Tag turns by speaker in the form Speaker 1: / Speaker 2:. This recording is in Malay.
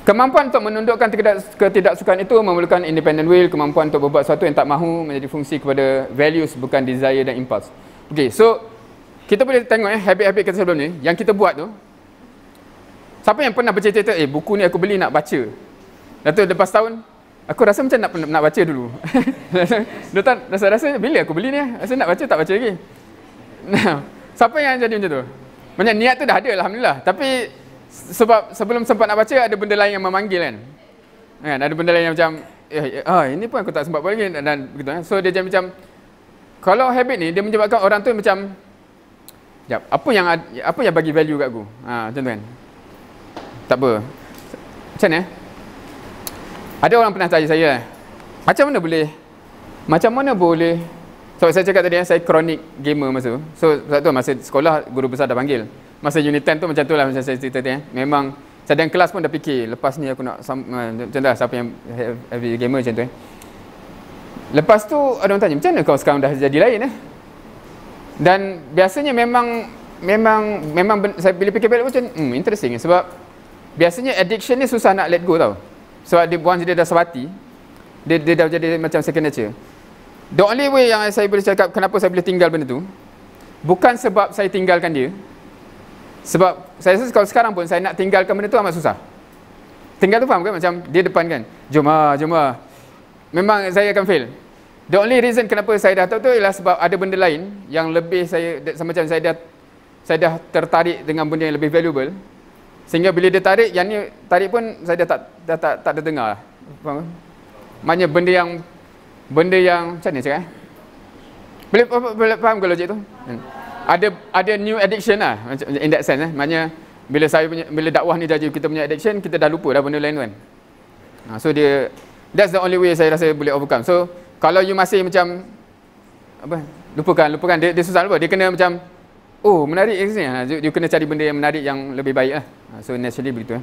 Speaker 1: Kemampuan untuk menundukkan ketidaksukaan itu memerlukan independent will, kemampuan untuk berbuat sesuatu yang tak mahu menjadi fungsi kepada values bukan desire dan impulse. Okey, so kita boleh tengok habit-habit kita sebelum ni yang kita buat tu. Siapa yang pernah bercita-cita buku ni aku beli nak baca. Lepas tu lepas tahun aku rasa macam nak baca dulu. rasa bila aku beli ni rasa nak baca tak baca lagi. Nah, siapa yang jadi macam tu? Macam niat tu dah ada alhamdulillah, tapi sebab sebelum sempat nak baca ada benda lain yang memanggil kan. Ada benda lain yang macam ini pun aku tak sempat buat lagi dan begitu kan. So dia jadi macam kalau habit ni dia menyebabkan orang tu macam apa yang bagi value kat aku. Macam tu kan. Tak apa. Macam ni ada orang pernah tanya saya macam mana boleh sebab saya cakap tadi saya kronik gamer masa tu. So sebab tu masa sekolah guru besar dah panggil. Masa unit 10 tu macam tu lah macam saya cerita tadi. Memang saya dalam kelas pun dah fikir lepas ni aku nak macam tu lah, siapa yang heavy gamer macam tu Lepas tu ada orang tanya macam mana kau sekarang dah jadi lain Dan biasanya memang saya bila fikir balik macam interesting sebab biasanya addiction ni susah nak let go tau. Sebab once dia dah sebati dia dah jadi macam second nature. The only way yang saya boleh cakap kenapa saya boleh tinggal benda tu bukan sebab saya tinggalkan dia. Sebab saya rasa kalau sekarang pun saya nak tinggalkan benda tu amat susah. Tinggal tu faham kan? Macam dia depan kan, jom lah. Memang saya akan fail. The only reason kenapa saya dah tahu tu ialah sebab ada benda lain yang lebih macam saya dah tertarik dengan benda yang lebih valuable. Sehingga bila dia tarik, yang ni tarik pun saya dah tak ada dengar. Faham? Maknanya benda yang macam ni cakap boleh faham ke logik tu? Ada new addiction lah in that sense maknanya bila dakwah ni jadi kita punya addiction, kita dah lupa dah benda lain tu kan. So that's the only way saya rasa boleh overcome. So kalau you masih macam lupakan dia susah lupa. Dia kena macam menarik ke sini. You kena cari benda yang menarik yang lebih baik lah. So naturally begitu